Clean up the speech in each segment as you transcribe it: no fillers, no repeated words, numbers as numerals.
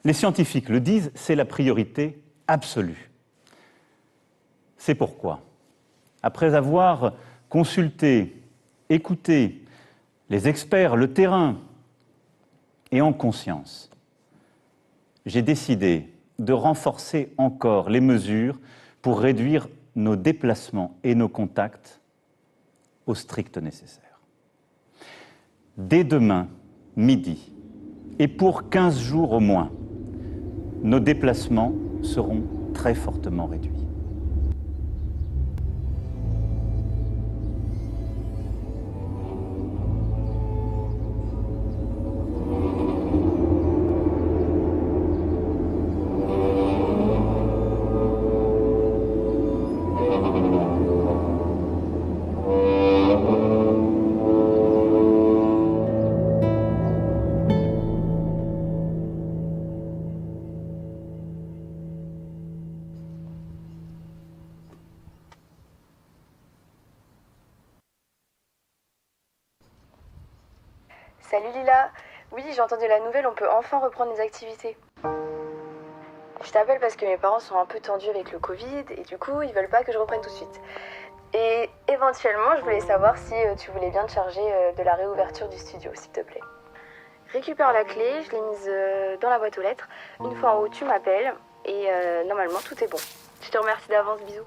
Les scientifiques le disent, c'est la priorité absolue. C'est pourquoi, après avoir consulté, écouté les experts, le terrain, et en conscience, j'ai décidé de renforcer encore les mesures pour réduire nos déplacements et nos contacts au strict nécessaire. Dès demain, midi, et pour 15 jours au moins, nos déplacements seront très fortement réduits. Salut Lila. Oui, j'ai entendu la nouvelle, on peut enfin reprendre les activités. Je t'appelle parce que mes parents sont un peu tendus avec le Covid et du coup, ils veulent pas que je reprenne tout de suite. Et éventuellement, je voulais savoir si tu voulais bien te charger de la réouverture du studio, s'il te plaît. Récupère la clé, je l'ai mise dans la boîte aux lettres. Une fois en haut, tu m'appelles et normalement, tout est bon. Je te remercie d'avance, bisous.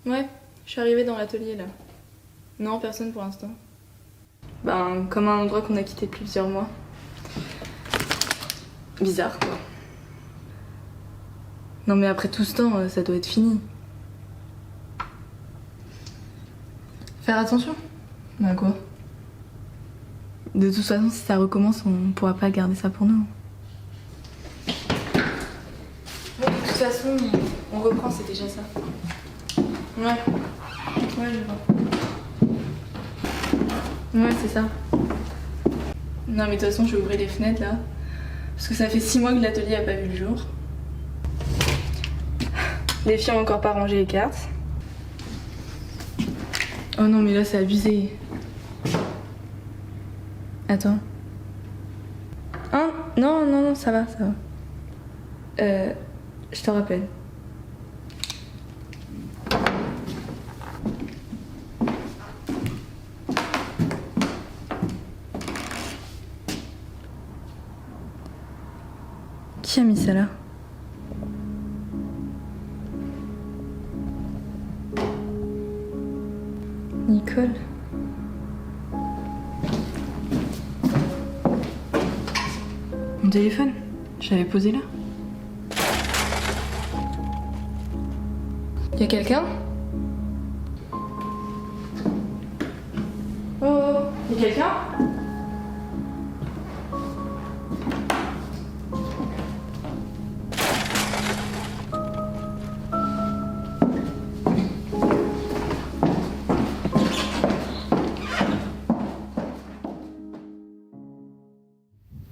Ouais, je suis arrivée dans l'atelier là. Non, personne pour l'instant. Ben, comme un endroit qu'on a quitté depuis plusieurs mois. Bizarre quoi. Non mais après tout ce temps, ça doit être fini. Faire attention. Bah quoi? De toute façon, si ça recommence, on pourra pas garder ça pour nous. Bon, de toute façon, on reprend, c'est déjà ça. Ouais, je vois. Ouais, c'est ça. Non, mais de toute façon, je vais ouvrir les fenêtres là. Parce que ça fait 6 mois que l'atelier a pas vu le jour. Les filles ont encore pas rangé les cartes. Oh non, mais là, c'est abusé. Attends. Hein? Non, ça va. Je te rappelle. Qui a mis ça là? Nicole. Mon téléphone, je l'avais posé là. Y'a quelqu'un? Oh, y'a quelqu'un?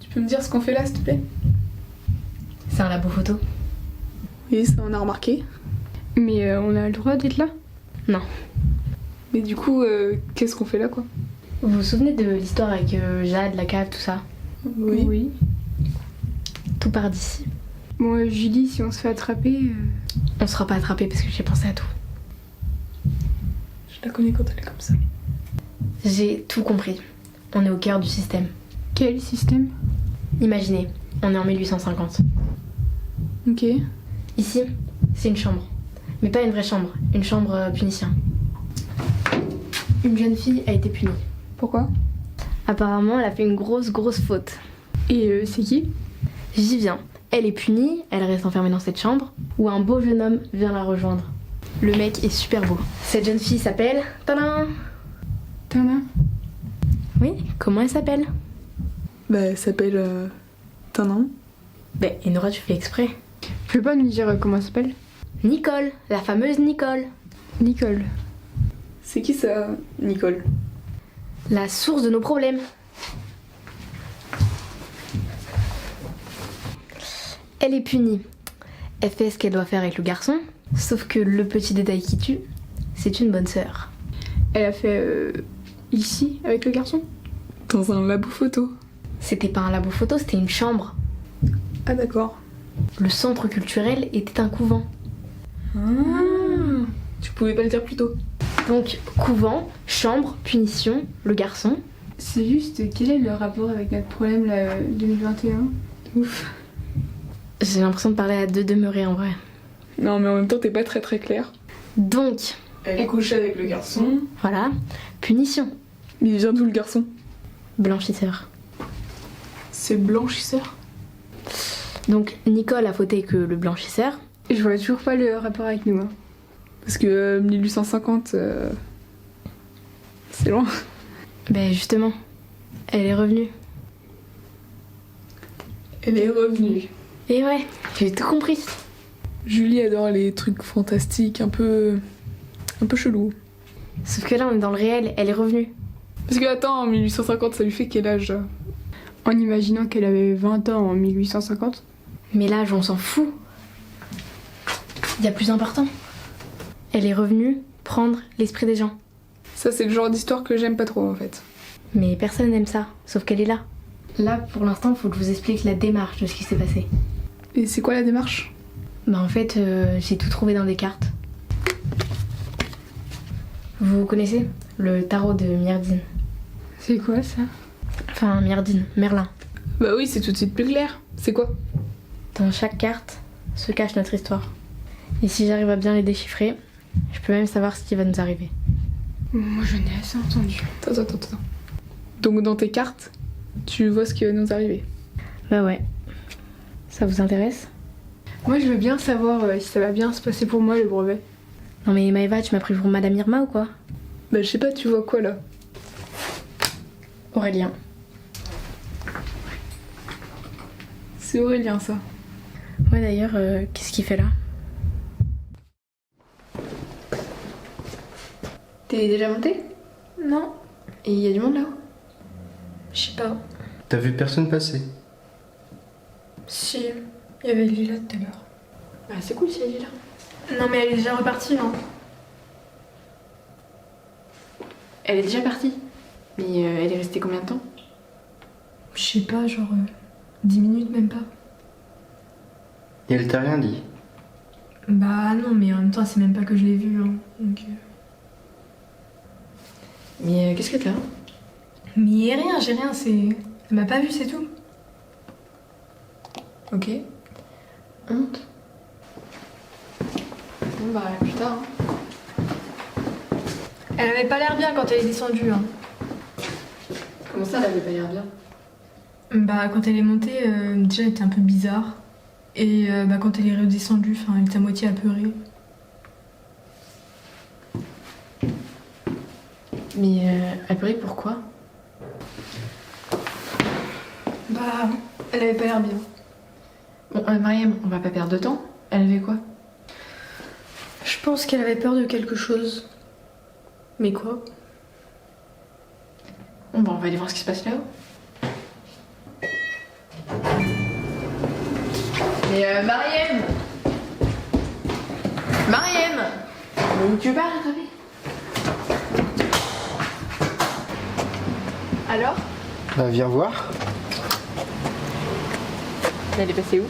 Tu peux me dire ce qu'on fait là, s'il te plaît? C'est un labo photo. Oui, ça on a remarqué. Mais on a le droit d'être là? Non. Mais du coup, qu'est-ce qu'on fait là, quoi? Vous vous souvenez de l'histoire avec Jade, la cave, tout ça? Oui. Tout part d'ici. Bon, Julie, si on se fait attraper... On sera pas attrapé parce que j'ai pensé à tout. Je la connais quand elle est comme ça. J'ai tout compris. On est au cœur du système. Quel système? Imaginez, on est en 1850. Ok. Ici, c'est une chambre. Mais pas une vraie chambre, une chambre punition. Une jeune fille a été punie. Pourquoi? Apparemment, elle a fait une grosse faute. Et c'est qui? J'y viens. Elle est punie, elle reste enfermée dans cette chambre, où un beau jeune homme vient la rejoindre. Le mec est super beau. Cette jeune fille s'appelle... Tadam! Tana? Oui, comment elle s'appelle? Bah, elle s'appelle... Tana. Ben, Enora, tu fais exprès. Tu peux pas nous dire comment elle s'appelle? Nicole, la fameuse Nicole. Nicole. C'est qui ça, Nicole? La source de nos problèmes. Elle est punie. Elle fait ce qu'elle doit faire avec le garçon, sauf que le petit détail qui tue, c'est une bonne sœur. Elle a fait... ici, avec le garçon? Dans un labo photo. C'était pas un labo photo, c'était une chambre. Ah d'accord. Le centre culturel était un couvent. Ah, tu pouvais pas le dire plus tôt. Donc, couvent, chambre, punition, le garçon. C'est juste, quel est le rapport avec notre problème, là, 2021? Ouf. J'ai l'impression de parler à deux demeurés en vrai. Non, mais en même temps, t'es pas très clair. Donc, Elle couche avec le garçon. voilà, punition, Mais il vient d'où le garçon? blanchisseur. C'est blanchisseur. Donc, Nicole a fauté que le blanchisseur. Et je vois toujours pas le rapport avec nous. Hein. Parce que 1850, c'est loin. Ben justement, elle est revenue. Elle est revenue. Et ouais, j'ai tout compris. Julie adore les trucs fantastiques, un peu chelou. Sauf que là, on est dans le réel, elle est revenue. Parce que attends, en 1850, ça lui fait quel âge? En imaginant qu'elle avait 20 ans en 1850. Mais l'âge, on s'en fout. Il y a plus important. Elle est revenue prendre l'esprit des gens. Ça, c'est le genre d'histoire que j'aime pas trop en fait. Mais personne n'aime ça, sauf qu'elle est là. Là, pour l'instant, il faut que je vous explique la démarche de ce qui s'est passé. Et c'est quoi la démarche? Bah en fait, j'ai tout trouvé dans des cartes. Vous connaissez le tarot de Myrdine? C'est quoi ça? Enfin, Myrdine, Merlin. Bah oui, c'est tout de suite plus clair. C'est quoi? Dans chaque carte se cache notre histoire. Et si j'arrive à bien les déchiffrer, je peux même savoir ce qui va nous arriver. Moi, j'en ai assez entendu. Attends. Donc dans tes cartes, tu vois ce qui va nous arriver? Bah ouais. Ça vous intéresse? Moi, je veux bien savoir si ça va bien se passer pour moi, le brevet. Non mais Maëva, tu m'as pris pour Madame Irma ou quoi? Bah je sais pas, tu vois quoi là? Aurélien. C'est Aurélien, ça. Ouais d'ailleurs, qu'est-ce qu'il fait là? T'es déjà monté? Non. Et il y a du monde là-haut? Je sais pas. T'as vu personne passer? Si, il y avait Lila tout à l'heure. Bah c'est cool si elle est là. Non mais elle est déjà repartie, non? Elle est déjà partie. Mais elle est restée combien de temps? Je sais pas, genre 10 minutes même pas. Et elle t'a rien dit? Bah non, mais en même temps c'est même pas que je l'ai vue, hein. Donc... Mais qu'est-ce que t'as? Mais rien, j'ai rien, c'est... Elle m'a pas vue, c'est tout. Ok. Honte. Bon bah plus tard. Hein. Elle avait pas l'air bien quand elle est descendue, hein. Comment ça, elle avait pas l'air bien? Bah quand elle est montée, déjà elle était un peu bizarre. Et bah quand elle est redescendue, enfin elle était à moitié apeurée. Mais Apuré, pourquoi? Bah, elle avait pas l'air bien. Bon, Mariam, on va pas perdre de temps. Elle avait quoi? Je pense qu'elle avait peur de quelque chose. Mais quoi? Bon, bah, on va aller voir ce qui se passe là-haut. Mais Mariam! Mariam! Où tu vas, Ravi? Alors? Bah, viens voir. Elle est passée où?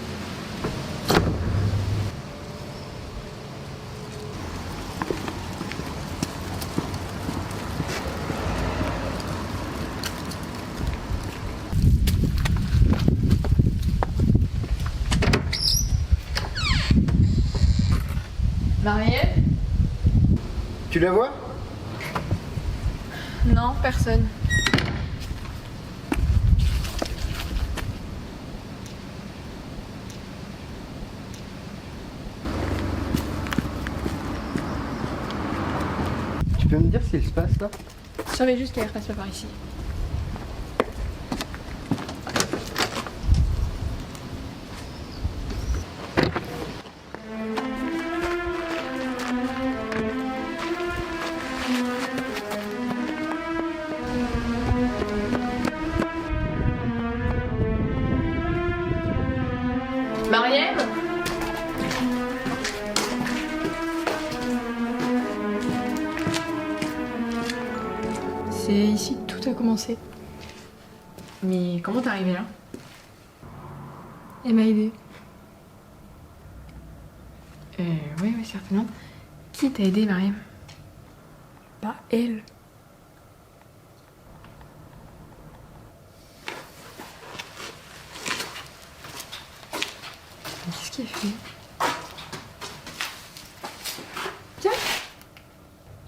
Mariam? Tu la vois? Non, personne. Tu peux me dire ce qu'il se passe là? Surveille juste qu'elle repasse pas par ici. Mariam? C'est ici que tout a commencé. Mais comment t'es arrivée là? Elle m'a aidée. Oui, certainement. Qui t'a aidé, Mariam? Pas elle. Mais qu'est-ce qu'elle fait? Tiens.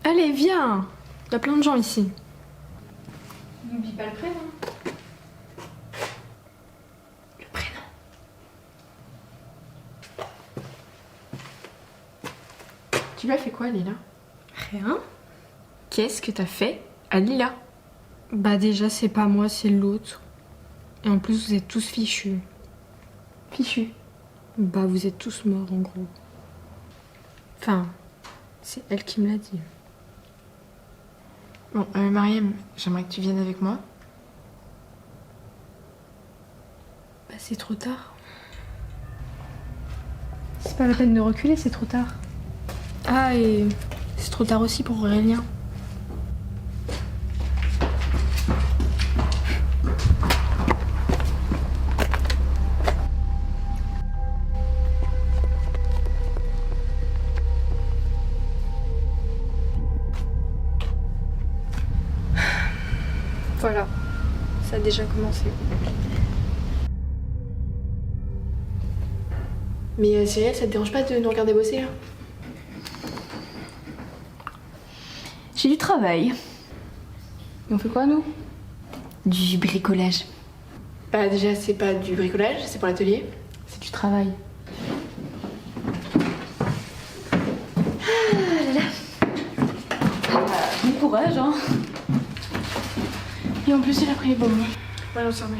Allez, viens. Il y a plein de gens ici. N'oublie pas le prénom. Le prénom. Tu lui as fait quoi, Lila? Rien. Qu'est-ce que t'as fait à Lila? Bah déjà, c'est pas moi, c'est l'autre. Et en plus, vous êtes tous fichus. Fichu. Bah vous êtes tous morts en gros. Enfin, c'est elle qui me l'a dit. Bon, Mariam, j'aimerais que tu viennes avec moi. Bah c'est trop tard. C'est pas la peine de reculer, c'est trop tard. Ah et c'est trop tard aussi pour Aurélien. Voilà, ça a déjà commencé. Mais Cyril, ça te dérange pas de nous regarder bosser là? J'ai du travail. Et on fait quoi nous? Du bricolage. Bah déjà c'est pas du bricolage, c'est pour l'atelier. C'est du travail. Bon courage, hein. Et en plus il a pris les bonbons. Ouais, on s'en met.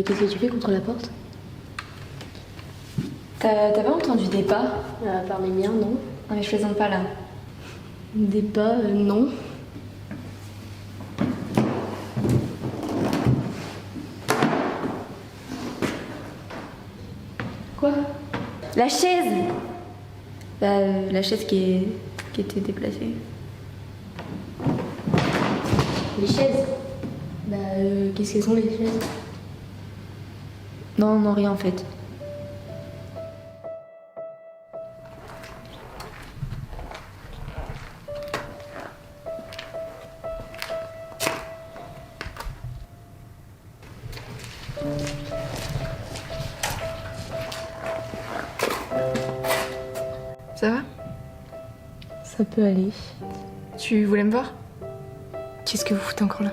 qu'est-ce que tu fais contre la porte? T'as pas entendu des pas? À part les miens, non? Non mais je plaisante pas là. Des pas, non. Quoi? La chaise. Bah la chaise qui était déplacée. Les chaises? Bah, qu'est-ce qu'elles sont les chaises? Non, non, rien en fait. Ça va? Ça peut aller. Tu voulais me voir? Qu'est-ce que vous foutez encore là?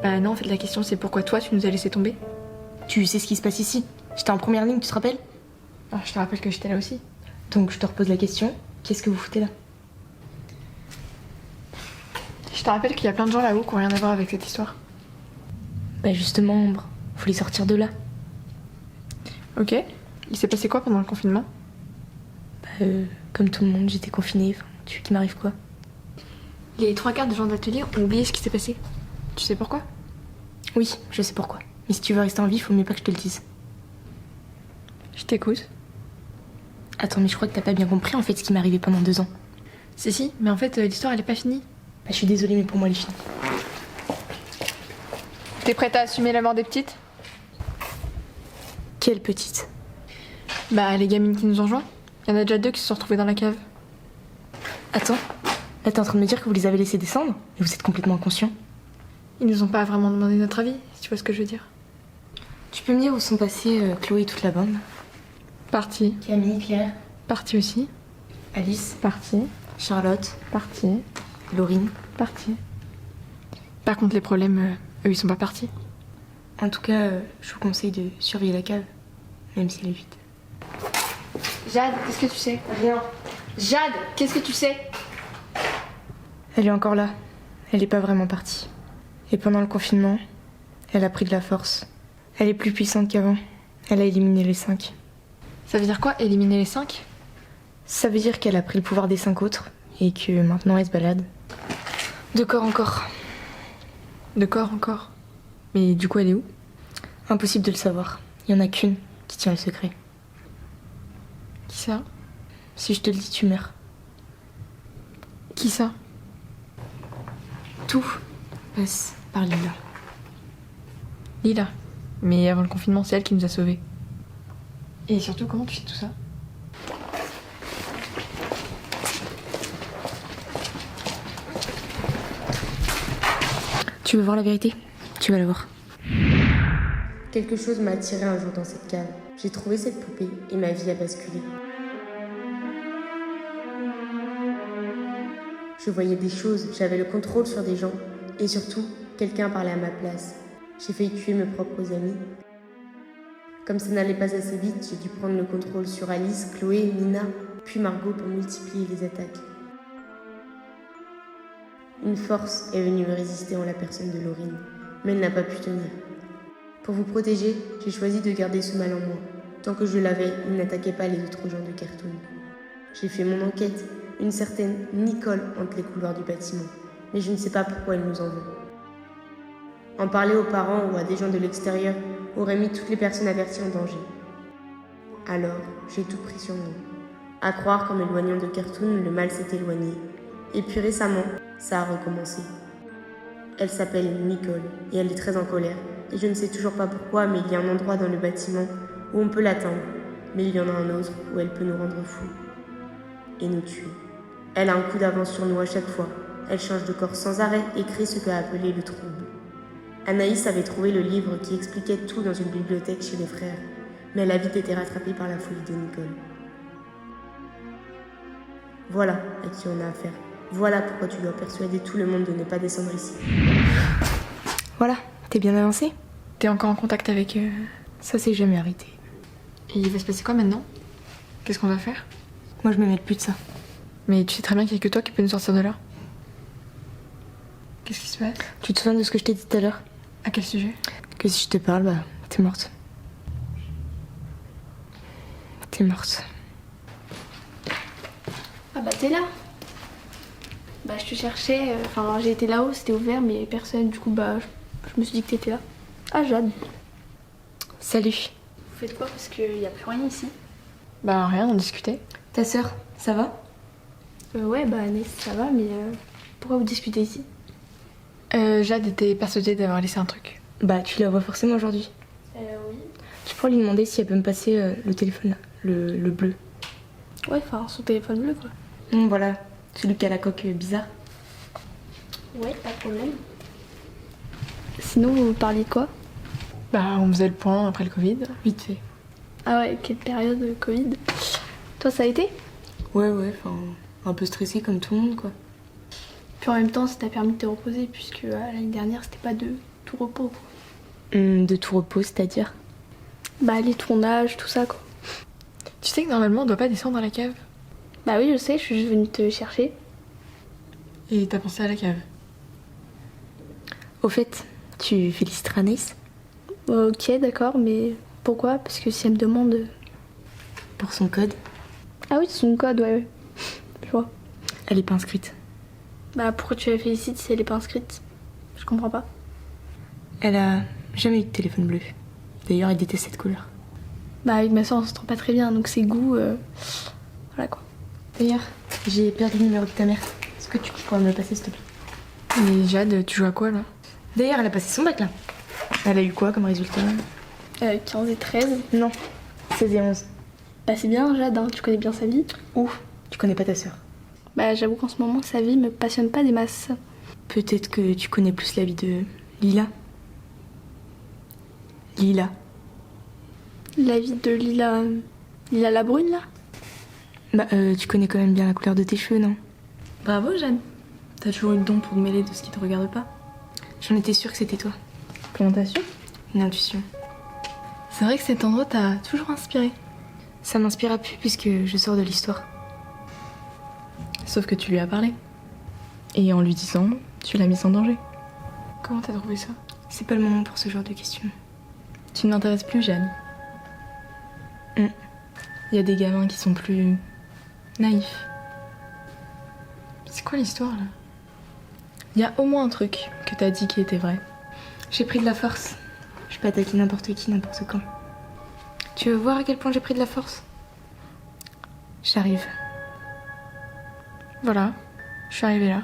Bah non, en fait la question c'est pourquoi toi tu nous as laissé tomber? Tu sais ce qui se passe ici? J'étais en première ligne, tu te rappelles? Alors je te rappelle que j'étais là aussi. Donc je te repose la question, qu'est-ce que vous foutez là? Je te rappelle qu'il y a plein de gens là-haut qui ont rien à voir avec cette histoire. Bah justement, Ambre, faut les sortir de là. Ok. Il s'est passé quoi pendant le confinement? Bah, comme tout le monde, j'étais confinée, enfin, tu veux qu'il m'arrive quoi? Les 3/4 des gens de l'atelier ont oublié ce qui s'est passé. Tu sais pourquoi? Oui, je sais pourquoi. Mais si tu veux rester en vie, faut mieux pas que je te le dise. Je t'écoute. Attends, mais je crois que t'as pas bien compris en fait ce qui m'est arrivé pendant 2 ans. Si, mais en fait l'histoire elle est pas finie. Bah, je suis désolée, mais pour moi elle est finie. T'es prête à assumer la mort des petites? Quelle petite? Bah les gamines qui nous ont rejoints. Il y en a déjà 2 qui se sont retrouvées dans la cave. Attends, là t'es en train de me dire que vous les avez laissées descendre? Mais vous êtes complètement inconscient. Ils nous ont pas vraiment demandé notre avis, si tu vois ce que je veux dire. Tu peux me dire où sont passées Chloé et toute la bande? Partie. Camille, Claire, Partie aussi. Alice, Partie. Charlotte, Partie. Laurine. Partie. Par contre les problèmes, eux ils sont pas partis. En tout cas, je vous conseille de surveiller la cave, même si elle est vide. Jade, qu'est-ce que tu sais? Rien. Jade, qu'est-ce que tu sais? Elle est encore là. Elle n'est pas vraiment partie. Et pendant le confinement, elle a pris de la force. Elle est plus puissante qu'avant. Elle a éliminé les 5. Ça veut dire quoi, éliminer les 5? Ça veut dire qu'elle a pris le pouvoir des 5 autres et que maintenant elle se balade. De corps en corps. De corps encore. Mais du coup elle est où? Impossible de le savoir. Il y en a qu'une qui tient le secret. Qui ça? Si je te le dis, tu meurs. Qui ça? Tout passe par Lila. Lila. Mais avant le confinement, c'est elle qui nous a sauvés. Et surtout, comment tu sais tout ça? Tu veux voir la vérité? Tu vas la voir. Quelque chose m'a attiré un jour dans cette cave. J'ai trouvé cette poupée et ma vie a basculé. Je voyais des choses, j'avais le contrôle sur des gens et surtout, quelqu'un parlait à ma place. J'ai failli tuer mes propres amis. Comme ça n'allait pas assez vite, j'ai dû prendre le contrôle sur Alice, Chloé, Nina, puis Margot pour multiplier les attaques. Une force est venue me résister en la personne de Laurine, mais elle n'a pas pu tenir. Pour vous protéger, j'ai choisi de garder ce mal en moi. Tant que je l'avais, il n'attaquait pas les autres gens de Cartoon. J'ai fait mon enquête. Une certaine Nicole hante les couloirs du bâtiment, mais je ne sais pas pourquoi elle nous en veut. En parler aux parents ou à des gens de l'extérieur aurait mis toutes les personnes averties en danger. Alors, j'ai tout pris sur moi. À croire qu'en m'éloignant de Cartoon, le mal s'est éloigné. Et puis récemment, ça a recommencé. Elle s'appelle Nicole et elle est très en colère. Et je ne sais toujours pas pourquoi, mais il y a un endroit dans le bâtiment où on peut l'atteindre. Mais il y en a un autre où elle peut nous rendre fous et nous tuer. Elle a un coup d'avance sur nous à chaque fois. Elle change de corps sans arrêt et crée ce qu'a appelé le trouble. Anaïs avait trouvé le livre qui expliquait tout dans une bibliothèque chez les frères, mais elle a vite été rattrapée par la folie de Nicole. Voilà à qui on a affaire. Voilà pourquoi tu dois persuader tout le monde de ne pas descendre ici. Voilà, t'es bien avancé? T'es encore en contact avec... Ça s'est jamais arrêté. Et il va se passer quoi maintenant? Qu'est-ce qu'on va faire? Moi je me mêle plus de ça. Mais tu sais très bien qu'il n'y a que toi qui peux nous sortir de là. Qu'est-ce qui se passe? Tu te souviens de ce que je t'ai dit tout à l'heure? À quel sujet? Que si je te parle, T'es morte. T'es morte. Ah bah t'es là. Bah je te cherchais, enfin j'ai été là-haut, c'était ouvert mais personne, du coup bah je me suis dit que t'étais là. Ah Jade, Salut. vous faites quoi parce qu'il y a plus rien ici? Bah rien, on discutait. Ta sœur, ça va? Ouais bah Anès, ça va mais pourquoi vous discutez ici? Jade était persuadée d'avoir laissé un truc. Bah, tu la vois forcément aujourd'hui. Oui. Tu pourrais lui demander si elle peut me passer le téléphone là, le bleu. Ouais, enfin son téléphone bleu quoi. Voilà, celui qui a la coque bizarre. Ouais, pas de problème. Sinon vous parliez de quoi? Bah on faisait le point après le Covid. Vite fait. Ah ouais, quelle période Covid. Toi ça a été? Ouais, enfin, un peu stressé comme tout le monde quoi. Puis en même temps ça t'a permis de te reposer puisque l'année dernière c'était pas de tout repos quoi. De tout repos, c'est-à-dire? Bah les tournages, tout ça quoi. Tu sais que normalement on doit pas descendre à la cave. Bah oui je sais, je suis juste venue te chercher. Et t'as pensé à la cave. Au fait, tu féliciteras Anaïs Ok d'accord, mais pourquoi? Parce que si elle me demande... pour son code. Ah oui, son code, ouais. Je vois. Elle est pas inscrite. Bah pourquoi tu la félicites si elle est pas inscrite? Je comprends pas. Elle a jamais eu de téléphone bleu. D'ailleurs, elle déteste cette couleur. Bah avec ma soeur on s'entend pas très bien, donc ses goûts... Voilà quoi. D'ailleurs, j'ai perdu le numéro de ta mère. Est-ce que tu pourrais me le passer, s'il te plaît? Et Jade, tu joues à quoi là? D'ailleurs, elle a passé son bac là. Elle a eu quoi comme résultat? 15 et 13. Non, 16 et 11. Bah c'est bien Jade, hein, tu connais bien sa vie. Ouf, tu connais pas ta sœur. Bah j'avoue qu'en ce moment sa vie me passionne pas des masses. Peut-être que tu connais plus la vie de Lila. Lila. La vie de Lila... Lila la brune là? Bah, tu connais quand même bien la couleur de tes cheveux, non? Bravo Jeanne, t'as toujours eu le don pour te mêler de ce qui te regarde pas. J'en étais sûre que c'était toi. Comment t'as su? Une intuition. C'est vrai que cet endroit t'a toujours inspiré. Ça m'inspira plus puisque je sors de l'histoire. Sauf que tu lui as parlé. Et en lui disant, tu l'as mise en danger. Comment t'as trouvé ça? C'est pas le moment pour ce genre de questions. Tu ne m'intéresses plus, Jeanne. Il y a des gamins qui sont plus naïfs. C'est quoi l'histoire là? Il y a au moins un truc que t'as dit qui était vrai. J'ai pris de la force. Je peux attaquer n'importe qui, n'importe quand. Tu veux voir à quel point j'ai pris de la force? J'arrive. Voilà, je suis arrivée là.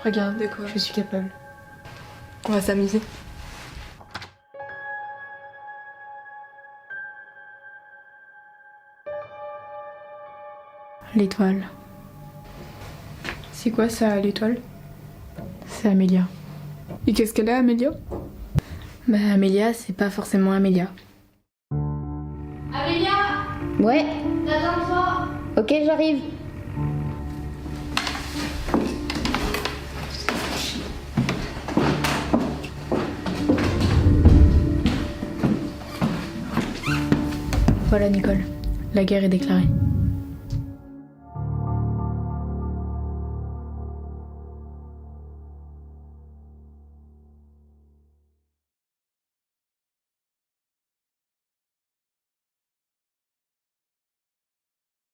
Regarde de quoi. Je suis capable. On va s'amuser. L'étoile. C'est quoi ça, l'étoile? C'est Amélia. Et qu'est-ce qu'elle est, Amélia? Bah, Amélia, c'est pas forcément Amélia. Amélia! Ouais, T'attends toi! ok, j'arrive. Voilà, Nicole. La guerre est déclarée.